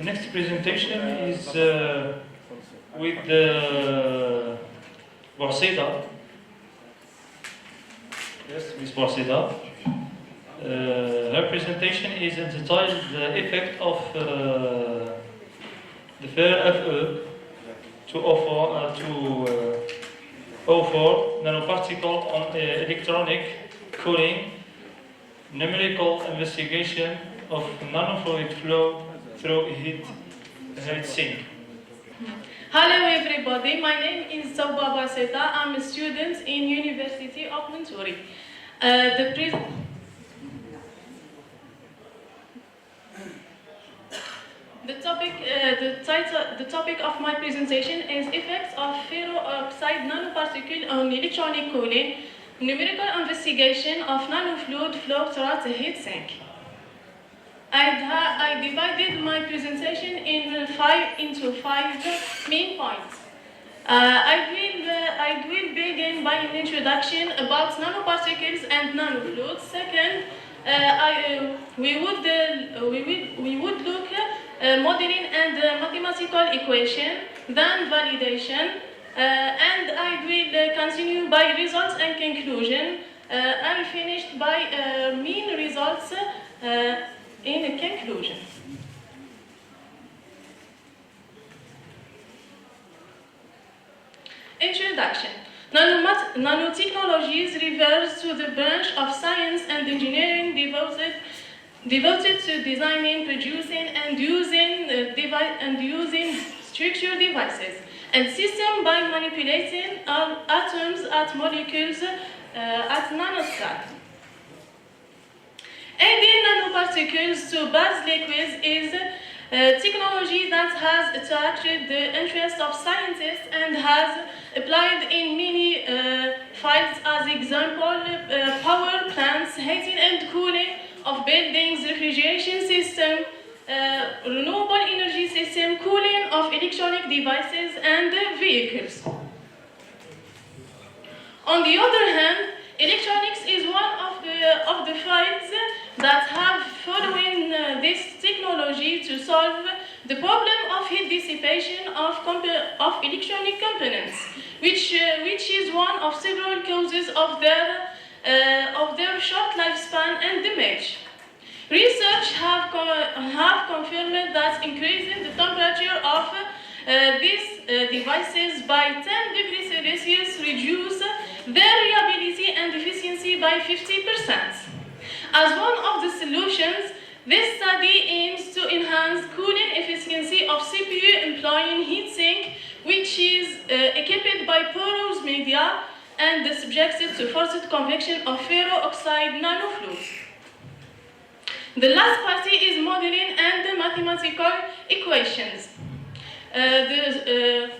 The next presentation is with Borseda. Yes, Ms. Borseda. Her presentation is entitled The Effect of the Fe2 O4 nanoparticle on electronic cooling, numerical investigation of nanofluid flow through heat sink. Hello everybody, my name is Zawba Baseta. I'm a student in University of Monterrey. The topic of my presentation is effects of ferro-oxide nanoparticle on electronic cooling, numerical investigation of nanofluid flow through the heat sink. I divided my presentation into five main points. I will begin by an introduction about nanoparticles and nanofluids. Second, we would look modeling and mathematical equation, then validation, and I will continue by results and conclusion. I finished by main results in a conclusion. Introduction. Nanotechnologies refers to the branch of science and engineering devoted to designing, producing, and using structured devices and systems by manipulating atoms at molecules at nanoscale. Adding nanoparticles to base liquids is technology that has attracted the interest of scientists and has applied in many fields, as example, power plants, heating and cooling of buildings, refrigeration system, renewable energy system, cooling of electronic devices and vehicles. On the other hand, electronics is one of the fields that have following this technology to solve the problem of heat dissipation of electronic components, which is one of several causes of their short lifespan and damage. Research have confirmed that increasing the temperature of these devices by 10 degrees Celsius reduce their reliability and efficiency by 50%. As one of the solutions, this study aims to enhance cooling efficiency of CPU employing heatsink, which is equipped by porous media and subjected to forced convection of ferro-oxide nanofluids. The last part is modeling and mathematical equations. The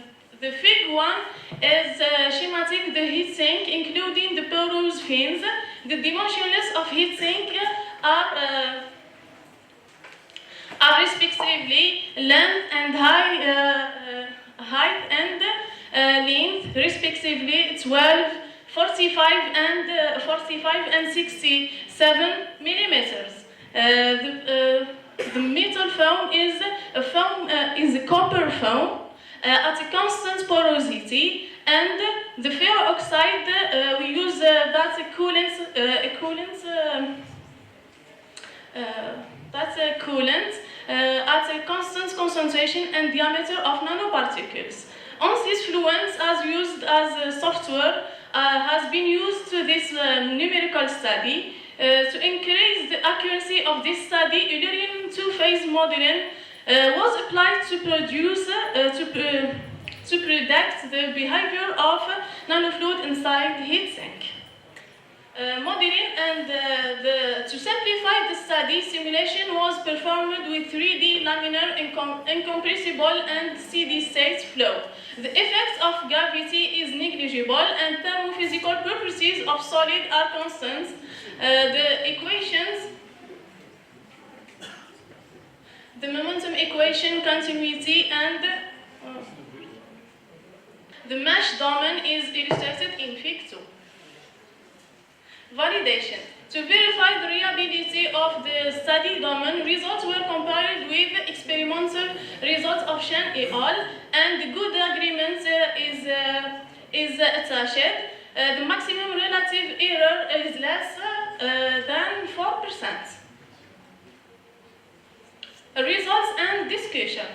fig one is schematic the heatsink, including the porous fins. The dimensions of heatsink are respectively length and height and length, respectively 12, 45 and 67 millimeters. The metal foam is a copper foam at a constant porosity, and the ferro-oxide we use that's a coolant at a constant concentration and diameter of nanoparticles. These fluents, as used as software, has been used to this numerical study. To increase the accuracy of this study, Eulerian two-phase modeling was applied to predict the behavior of nanofluid inside the heatsink. Modeling and to simplify the study, simulation was performed with 3D laminar incompressible and steady-state flow. The effects of gravity is negligible and thermophysical properties of solid are constant. The equations, the momentum equation, continuity, and the mesh domain is illustrated in Fig 2. Validation. To verify the reliability of the study domain, results were compared with experimental option all, and good agreement is attached. The maximum relative error is less than 4%. Results and discussion.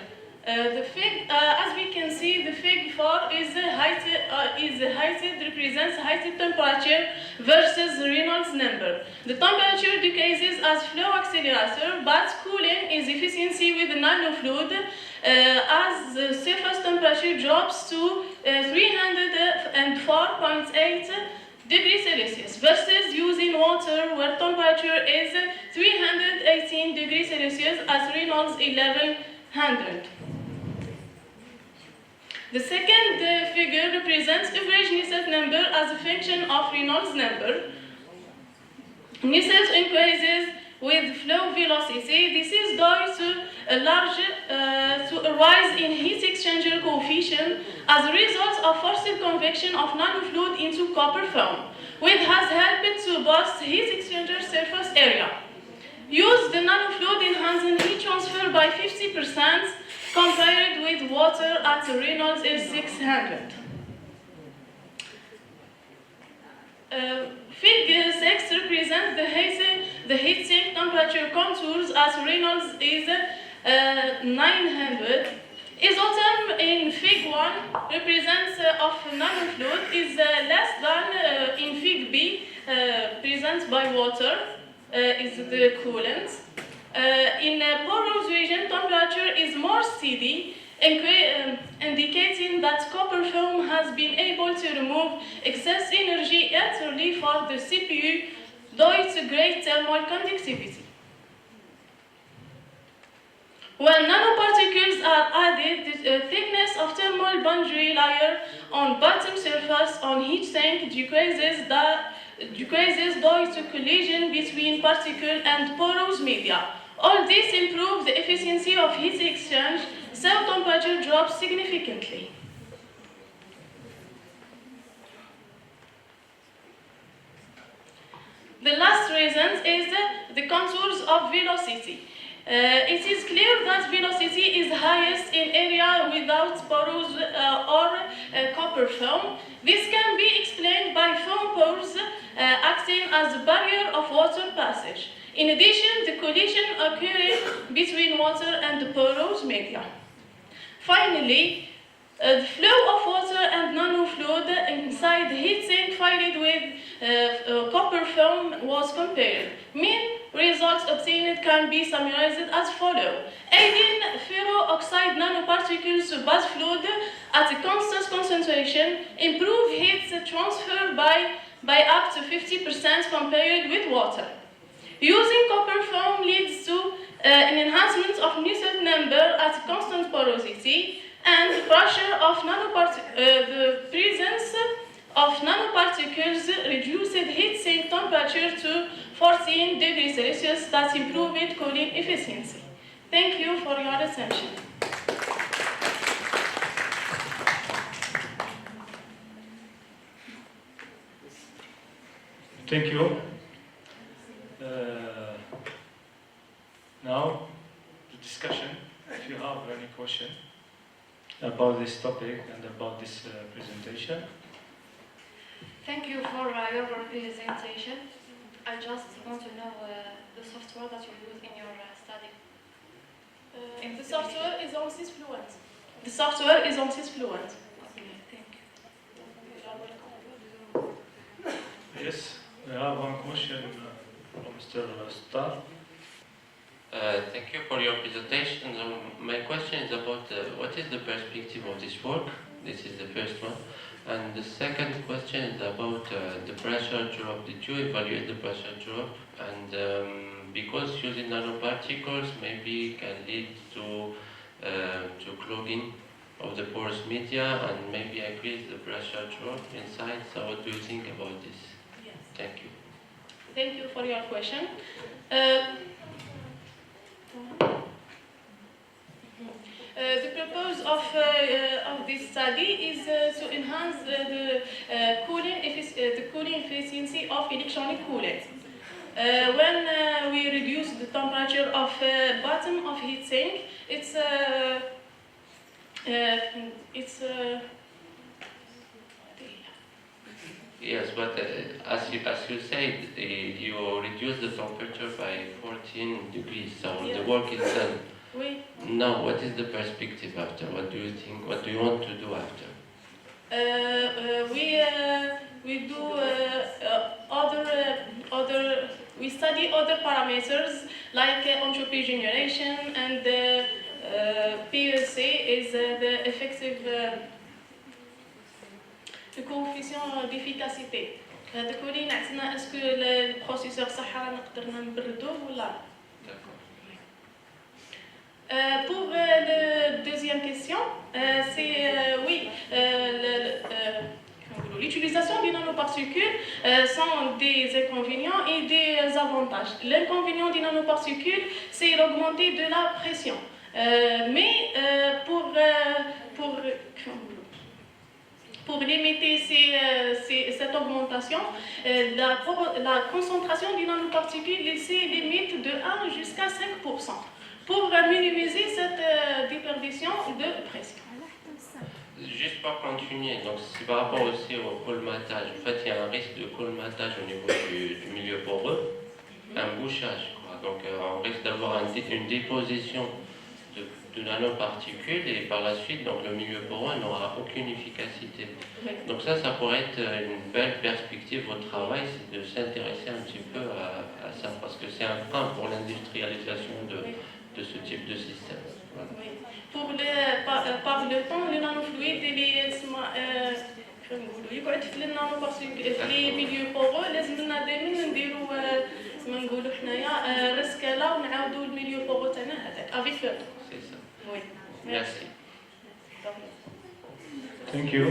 As we can see, the fig 4 is heighted represents heighted temperature versus Reynolds number. The temperature decreases as flow accelerator, but cooling is efficiency with the nanofluid as the surface temperature drops to 304.8 degrees Celsius versus using water where temperature is 318 degrees Celsius as Reynolds 1100. The second figure represents average Nusselt number as a function of Reynolds number. Nusselt increases with flow velocity. This is due to a rise in heat exchanger coefficient as a result of forced convection of nanofluid into copper film, which has helped to boost heat exchanger surface area. Use the nanofluid enhancing heat transfer by 50% compared with water at Reynolds is 600. Fig 6 represents the heat sink temperature contours as Reynolds is 900. Isoterm in Fig 1 represents of nanofluid is less than in Fig B presents by water is the coolant. In porous region, temperature is more steady, indicating that copper film has been able to remove excess energy utterly for the CPU due to great thermal conductivity. When nanoparticles are added, the thickness of thermal boundary layer on bottom surface on heat sink decreases due to collision between particle and porous media. All this improves the efficiency of heat exchange, so temperature drops significantly. The last reason is the contours of velocity. It is clear that velocity is highest in area without porous or copper film. This can be explained by film pores acting as a barrier of water passage. In addition, the collision occurring between water and the porous media. Finally, the flow of water and nanofluid inside the heatsink filled with copper film was compared. Mean results obtained can be summarized as follows. Adding ferro-oxide nanoparticles to base fluid at a constant concentration improve heat transfer by up to 50% compared with water. Using copper film leads to an enhancement of Nusselt number at constant porosity and the pressure of the presence of nanoparticles reduced heat sink temperature to 14 degrees Celsius that improved cooling efficiency. Thank you for your attention. Thank you. Now, the discussion, if you have any question about this topic and about this presentation. Thank you for your presentation. I just want to know the software that you use in your study. The software is on Fluent. The software is on Fluent. Okay, thank you. Yes, we have one question from Mr. Star. Thank you for your presentation. My question is about what is the perspective of this work? This is the first one. And the second question is about the pressure drop. Did you evaluate the pressure drop? And because using nanoparticles maybe can lead to clogging of the porous media and maybe increase the pressure drop inside. So what do you think about this? Yes. Thank you. Thank you for your question. The purpose of this study is to enhance the cooling efficiency of electronic coolant. When we reduce the temperature of bottom of heat sink, It's Yes, but as you said, you reduce the temperature by 14 degrees, so Yeah. the work is done. oui. Now, what is the perspective after? What do you think? What do you want to do after? We do other. We study other parameters like entropy generation and PEC is the effective le coefficient d'efficacité. هذاك هو اللي ينعسنا اسكو البروسيسور صح راه نقدرنا نبردوه ولا. Pour la deuxième question, c'est oui, l'utilisation des nanoparticules sont des inconvénients et des avantages. L'inconvénient des nanoparticules, c'est l'augmenter de la pression. Mais pour limiter cette augmentation, la concentration des nanoparticules c'est limite de 1 jusqu'à 5%. Pour minimiser cette déperdition de pression. Juste pour continuer, donc c'est par rapport aussi au colmatage. En fait, il y a un risque de colmatage au niveau du milieu poreux, un bouchage, quoi. Donc on risque d'avoir une déposition de nanoparticules et par la suite, donc le milieu poreux n'aura aucune efficacité. Donc ça pourrait être une belle perspective au travail, c'est de s'intéresser un petit peu à ça, parce que c'est un frein pour l'industrialisation de ce type de système. Voilà. Oui. Par le temps, le nanofluide يقعد في les milieux poreux لازمنا دائما نديروا كما نقولوا حنايا ريسكالا ونعاودوا الميليو بورو تاعنا هذاك افيك لو. C'est ça. Oui. Merci. Thank you.